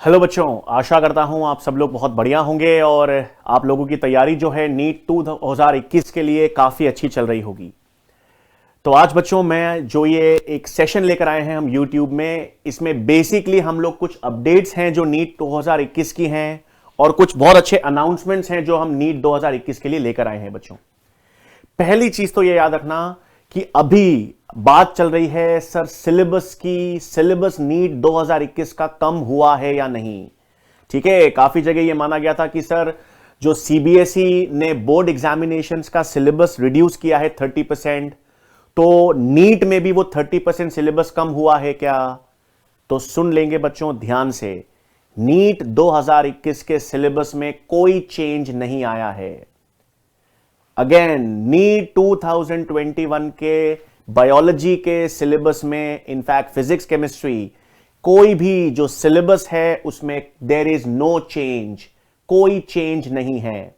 Hello बच्चों, आशा करता हूं आप सब लोग बहुत बढ़िया होंगे और आप लोगों की तैयारी जो है नीट 2021 के लिए काफ़ी अच्छी चल रही होगी। तो आज बच्चों मैं जो ये एक सेशन लेकर आए हैं हम YouTube में, इसमें बेसिकली हम लोग कुछ अपडेट्स हैं जो नीट 2021 की हैं और कुछ बहुत अच्छे अनाउंसमेंट्स हैं जो हम नीट 2021 के लिए लेकर आए हैं बच्चों। पहली चीज तो ये याद रखना कि अभी बात चल रही है सर सिलेबस की, सिलेबस नीट 2021 का कम हुआ है या नहीं। ठीक है, काफी जगह ये माना गया था कि सर जो सीबीएसई ने बोर्ड एग्जामिनेशंस का सिलेबस रिड्यूस किया है 30%, तो नीट में भी वो 30% सिलेबस कम हुआ है क्या? तो सुन लेंगे बच्चों ध्यान से, नीट 2021 के सिलेबस में कोई चेंज नहीं आया है। अगेन नीट 2021 के बायोलॉजी के सिलेबस में, इनफैक्ट फिजिक्स केमिस्ट्री, कोई भी जो सिलेबस है उसमें देयर इज नो चेंज, कोई चेंज नहीं है।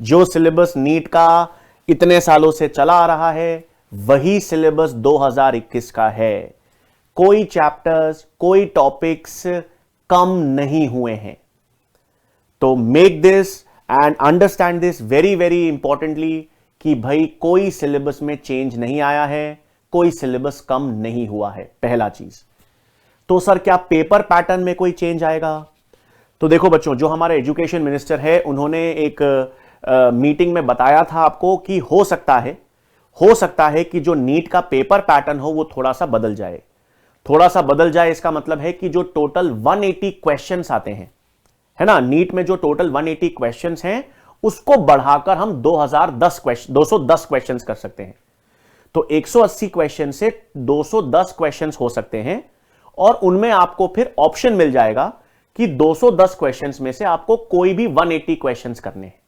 जो सिलेबस नीट का इतने सालों से चला आ रहा है वही सिलेबस 2021 का है। कोई चैप्टर्स, कोई टॉपिक्स कम नहीं हुए हैं। तो make this and understand this very very importantly कि भाई कोई सिलेबस में चेंज नहीं आया है, कोई सिलेबस कम नहीं हुआ है। पहला चीज तो सर क्या पेपर पैटर्न में कोई चेंज आएगा? तो देखो बच्चों, जो हमारे एजुकेशन मिनिस्टर है उन्होंने एक मीटिंग में बताया था आपको कि हो सकता है कि जो नीट का पेपर पैटर्न हो वो थोड़ा सा बदल जाए। थोड़ा सा बदल जाए इसका मतलब है कि जो टोटल 180 क्वेश्चंस आते हैं, है ना, नीट में जो टोटल 180 क्वेश्चंस हैं उसको बढ़ाकर हम 210 क्वेश्चंस कर सकते हैं। तो 180 क्वेश्चन से 210 क्वेश्चंस हो सकते हैं और उनमें आपको फिर ऑप्शन मिल जाएगा कि 210 क्वेश्चंस में से आपको कोई भी 180 क्वेश्चंस करने हैं।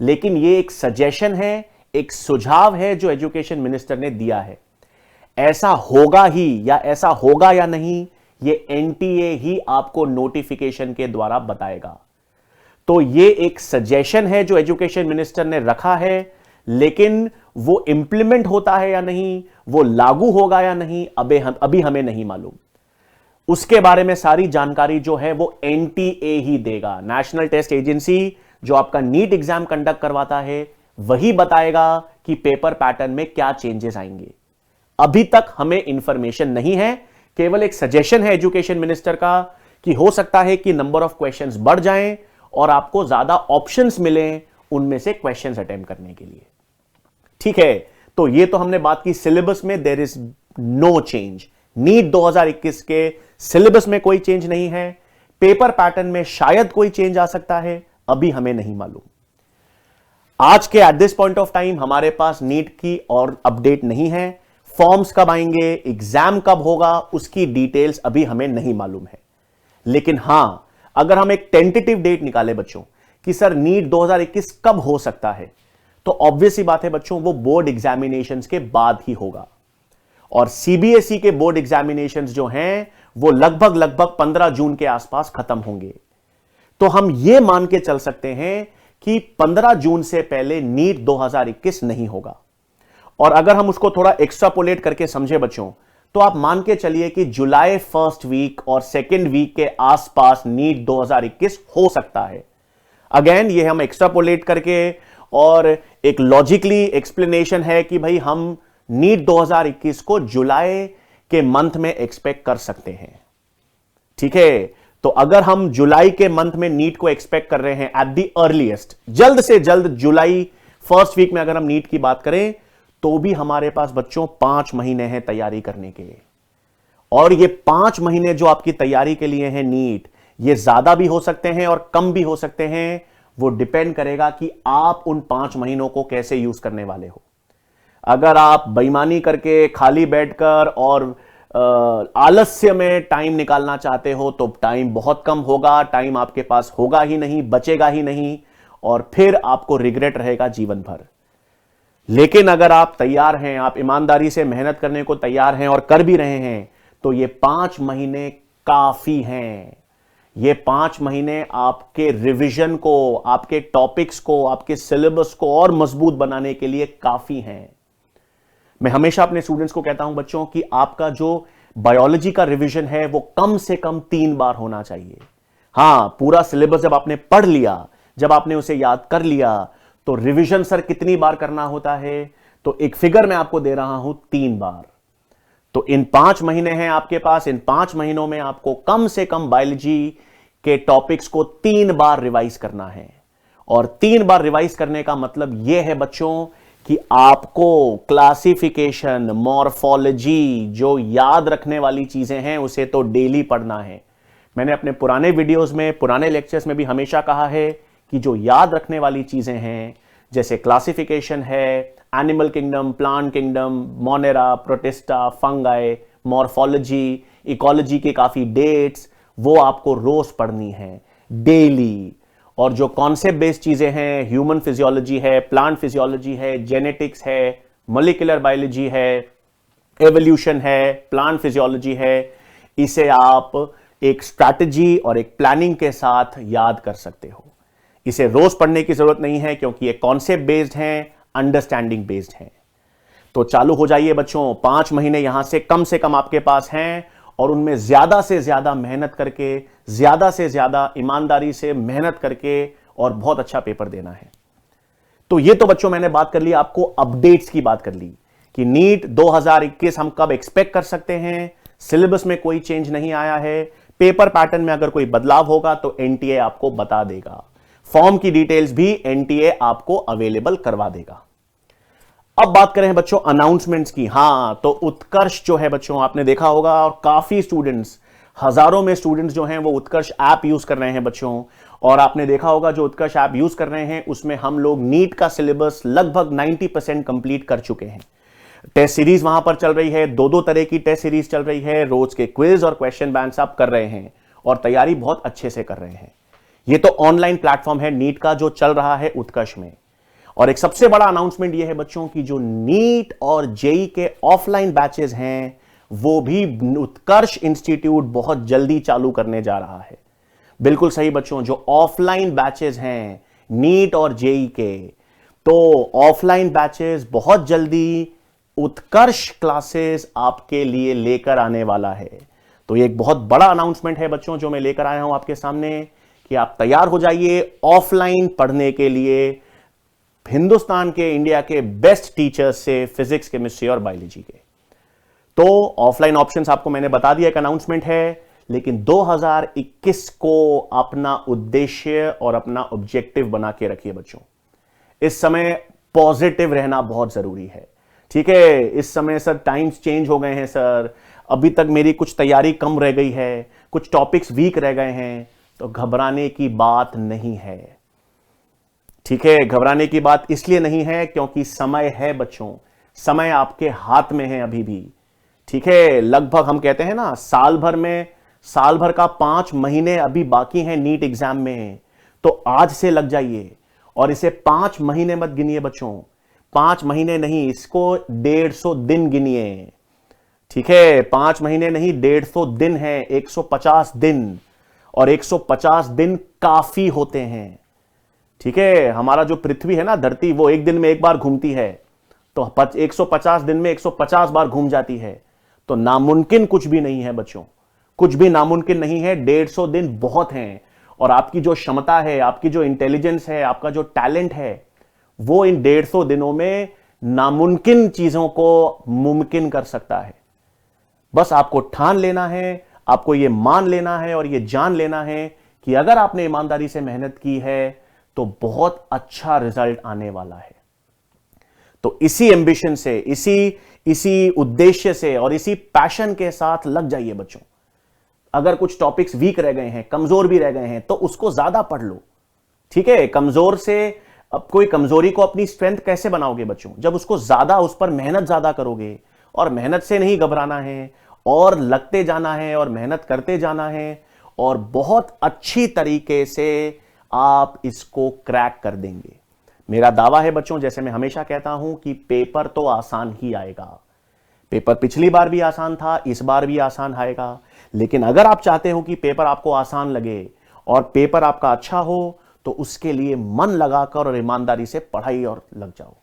लेकिन ये एक सजेशन है, एक सुझाव है जो एजुकेशन मिनिस्टर ने दिया है। ऐसा होगा ही या ऐसा होगा या नहीं, ये एनटीए ही आपको नोटिफिकेशन के द्वारा बताएगा। तो ये एक सजेशन है जो एजुकेशन मिनिस्टर ने रखा है, लेकिन वो इंप्लीमेंट होता है या नहीं, वो लागू होगा या नहीं, अभी हमें नहीं मालूम। उसके बारे में सारी जानकारी जो है वो एनटीए ही देगा। नेशनल टेस्ट एजेंसी जो आपका नीट एग्जाम कंडक्ट करवाता है वही बताएगा कि पेपर पैटर्न में क्या चेंजेस आएंगे। अभी तक हमें इंफॉर्मेशन नहीं है, केवल एक सजेशन है एजुकेशन मिनिस्टर का कि हो सकता है कि नंबर ऑफ क्वेश्चंस बढ़ जाएं और आपको ज्यादा ऑप्शंस मिलें उनमें से क्वेश्चंस अटेम्प्ट करने के लिए। ठीक है, तो ये तो हमने बात की सिलेबस में there is no change. NEET 2021 के सिलेबस में कोई चेंज नहीं है। पेपर पैटर्न में शायद कोई चेंज आ सकता है, अभी हमें नहीं मालूम। आज के at this point of time हमारे पास नीट की और अपडेट नहीं है। फॉर्म्स कब आएंगे, एग्जाम कब होगा, उसकी डिटेल्स अभी हमें नहीं मालूम है। लेकिन हां, अगर हम एक टेंटेटिव डेट निकाले बच्चों कि सर नीट 2021 कब हो सकता है, तो ऑब्वियस ही बात है बच्चों वो बोर्ड एग्जामिनेशंस के बाद ही होगा। और सीबीएसई के बोर्ड एग्जामिनेशंस जो हैं वो लगभग 15 जून के आसपास खत्म होंगे। तो हम ये मान के चल सकते हैं कि 15 जून से पहले नीट 2021 नहीं होगा। और अगर हम उसको थोड़ा एक्स्ट्रापोलेट करके समझे बच्चों, तो आप मान के चलिए कि जुलाई फर्स्ट वीक और सेकेंड वीक के आसपास नीट 2021 हो सकता है। अगेन ये हम एक्स्ट्रापोलेट करके, और एक लॉजिकली एक्सप्लेनेशन है कि भाई हम नीट 2021 को जुलाई के मंथ में एक्सपेक्ट कर सकते हैं। ठीक है, तो अगर हम जुलाई के मंथ में नीट को एक्सपेक्ट कर रहे हैं एट द अर्लीस्ट, जल्द से जल्द जुलाई फर्स्ट वीक में अगर हम नीट की बात करें, तो भी हमारे पास बच्चों 5 महीने हैं तैयारी करने के। और ये 5 महीने जो आपकी तैयारी के लिए हैं नीट, ये ज्यादा भी हो सकते हैं और कम भी हो सकते हैं। वो डिपेंड करेगा कि आप उन 5 महीनों को कैसे यूज करने वाले हो। अगर आप बेईमानी करके खाली बैठकर और आलस्य में टाइम निकालना चाहते हो तो टाइम बहुत कम होगा, टाइम आपके पास होगा ही नहीं, बचेगा ही नहीं, और फिर आपको रिग्रेट रहेगा जीवन भर। लेकिन अगर आप तैयार हैं, आप ईमानदारी से मेहनत करने को तैयार हैं और कर भी रहे हैं, तो ये 5 महीने काफी हैं। ये 5 महीने आपके रिवीजन को, आपके टॉपिक्स को, आपके सिलेबस को और मजबूत बनाने के लिए काफी हैं। मैं हमेशा अपने स्टूडेंट्स को कहता हूं बच्चों कि आपका जो बायोलॉजी का रिवीजन है वो कम से कम 3 बार होना चाहिए। हां, पूरा सिलेबस जब आपने पढ़ लिया, जब आपने उसे याद कर लिया, तो रिवीजन सर कितनी बार करना होता है? तो एक फिगर मैं आपको दे रहा हूं, 3 बार। तो इन 5 महीने हैं आपके पास, इन 5 महीनों में आपको कम से कम बायोलॉजी के टॉपिक्स को 3 बार रिवाइज करना है। और 3 बार रिवाइज करने का मतलब यह है बच्चों कि आपको क्लासिफिकेशन, मॉर्फोलॉजी, जो याद रखने वाली चीजें हैं, उसे तो डेली पढ़ना है। मैंने अपने पुराने वीडियोस में, पुराने लेक्चर्स में भी हमेशा कहा है कि जो याद रखने वाली चीजें हैं, जैसे क्लासिफिकेशन है, animal kingdom, plant kingdom, Monera, protista, fungi, morphology, ecology के काफी डेट्स, वो आपको रोज पढ़नी है, डेली। और जो कॉन्सेप्ट बेस्ड चीजें हैं, ह्यूमन फिजियोलॉजी है, प्लांट फिजियोलॉजी है, जेनेटिक्स है, मॉलिक्यूलर बायोलॉजी है, एवोल्यूशन है, प्लांट फिजियोलॉजी है, इसे आप एक स्ट्रैटेजी और एक प्लानिंग के साथ याद कर सकते हो। इसे रोज पढ़ने की जरूरत नहीं है, क्योंकि ये कॉन्सेप्ट बेस्ड हैं, अंडरस्टैंडिंग बेस्ड हैं। तो चालू हो जाइए बच्चों, 5 महीने यहां से कम आपके पास हैं, और उनमें ज्यादा से ज्यादा मेहनत करके, ज्यादा से ज्यादा ईमानदारी से मेहनत करके और बहुत अच्छा पेपर देना है। तो ये तो बच्चों मैंने बात कर ली, आपको अपडेट्स की बात कर ली कि नीट 2021 हम कब एक्सपेक्ट कर सकते हैं। सिलेबस में कोई चेंज नहीं आया है, पेपर पैटर्न में अगर कोई बदलाव होगा तो एनटीए आपको बता देगा। फॉर्म की डिटेल्स भी एनटीए आपको अवेलेबल करवा देगा। अब बात करें बच्चों अनाउंसमेंट्स की। हां, तो उत्कर्ष जो है बच्चों, आपने देखा होगा, और काफी स्टूडेंट्स, हजारों में स्टूडेंट्स जो हैं वो उत्कर्ष ऐप यूज कर रहे हैं बच्चों। और आपने देखा होगा जो उत्कर्ष ऐप यूज कर रहे हैं, उसमें हम लोग नीट का सिलेबस लगभग 90% कंप्लीट कर चुके हैं। टेस्ट सीरीज वहां पर चल रही है, 2-2 तरह की टेस्ट सीरीज चल रही है, रोज के क्विज और क्वेश्चन बैंक्स आप कर रहे हैं, और तैयारी बहुत अच्छे से कर रहे हैं। ये तो ऑनलाइन प्लेटफॉर्म है नीट का जो चल रहा है उत्कर्ष में। और एक सबसे बड़ा अनाउंसमेंट यह है बच्चों की जो नीट और जेई के ऑफलाइन बैचेस हैं, वो भी उत्कर्ष इंस्टीट्यूट बहुत जल्दी चालू करने जा रहा है। बिल्कुल सही बच्चों, जो ऑफलाइन बैचेस हैं नीट और जेई के, तो ऑफलाइन बैचेस बहुत जल्दी उत्कर्ष क्लासेस आपके लिए लेकर आने वाला है। तो ये एक बहुत बड़ा अनाउंसमेंट है बच्चों जो मैं लेकर आया हूं आपके सामने, कि आप तैयार हो जाइए ऑफलाइन पढ़ने के लिए हिंदुस्तान के, इंडिया के बेस्ट टीचर्स से, फिजिक्स, केमिस्ट्री और बायोलॉजी के। तो ऑफलाइन ऑप्शंस आपको मैंने बता दिया, एक अनाउंसमेंट है। लेकिन 2021 को अपना उद्देश्य और अपना ऑब्जेक्टिव बना के रखिए बच्चों। इस समय पॉजिटिव रहना बहुत जरूरी है, ठीक है। इस समय सर टाइम्स चेंज हो गए हैं सर, अभी तक मेरी कुछ तैयारी कम रह गई है, कुछ टॉपिक्स वीक रह गए हैं, तो घबराने की बात नहीं है, ठीक है। घबराने की बात इसलिए नहीं है क्योंकि समय है बच्चों, समय आपके हाथ में है अभी भी, ठीक है। लगभग हम कहते हैं ना, साल भर का 5 महीने अभी बाकी हैं नीट एग्जाम में। तो आज से लग जाइए, और इसे 5 महीने मत गिनिए बच्चों, 5 महीने नहीं, इसको 150 दिन गिनिए, ठीक है। 5 महीने नहीं, 150 दिन है, 150 दिन। और 150 दिन काफी होते हैं, ठीक है। हमारा जो पृथ्वी है ना, धरती, वो एक दिन में एक बार घूमती है, तो 150 दिन में 150 बार घूम जाती है। तो नामुमकिन कुछ भी नहीं है बच्चों, कुछ भी नामुमकिन नहीं है। 150 दिन बहुत हैं, और आपकी जो क्षमता है, आपकी जो इंटेलिजेंस है, आपका जो टैलेंट है, वो इन 150 दिनों में नामुमकिन चीजों को मुमकिन कर सकता है। बस आपको ठान लेना है, आपको यह मान लेना है और यह जान लेना है कि अगर आपने ईमानदारी से मेहनत की है तो बहुत अच्छा रिजल्ट आने वाला है। तो इसी एंबिशन से, इसी उद्देश्य से और इसी पैशन के साथ लग जाइए बच्चों। अगर कुछ टॉपिक्स वीक रह गए हैं, कमजोर भी रह गए हैं, तो उसको ज्यादा पढ़ लो, ठीक है। कमजोर से अब कोई कमजोरी को अपनी स्ट्रेंथ कैसे बनाओगे बच्चों? जब उसको ज्यादा, उस पर मेहनत ज्यादा करोगे। और मेहनत से नहीं घबराना है, और लगते जाना है, और मेहनत करते जाना है, और बहुत अच्छी तरीके से आप इसको क्रैक कर देंगे। मेरा दावा है बच्चों, जैसे मैं हमेशा कहता हूं कि पेपर तो आसान ही आएगा। पेपर पिछली बार भी आसान था, इस बार भी आसान आएगा। लेकिन अगर आप चाहते हो कि पेपर आपको आसान लगे और पेपर आपका अच्छा हो, तो उसके लिए मन लगाकर और ईमानदारी से पढ़ाई और लग जाओ।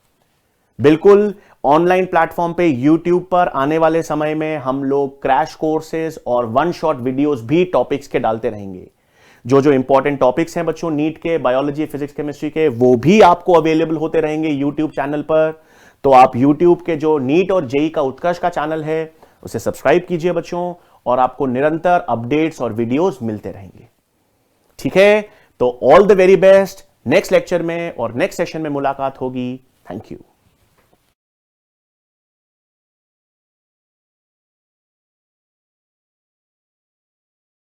बिल्कुल ऑनलाइन प्लेटफॉर्म पे, यूट्यूब पर आने वाले समय में हम लोग क्रैश कोर्सेज और 1 शॉट वीडियोस भी टॉपिक्स के डालते रहेंगे। जो जो इंपॉर्टेंट टॉपिक्स हैं बच्चों नीट के, बायोलॉजी, फिजिक्स, केमिस्ट्री के, वो भी आपको अवेलेबल होते रहेंगे यूट्यूब चैनल पर। तो आप यूट्यूब के जो नीट और जेई का उत्कर्ष का चैनल है उसे सब्सक्राइब कीजिए बच्चों, और आपको निरंतर अपडेट्स और वीडियोस मिलते रहेंगे। ठीक है, तो all the very best. Next lecture में और नेक्स्ट सेशन में मुलाकात होगी। Thank you.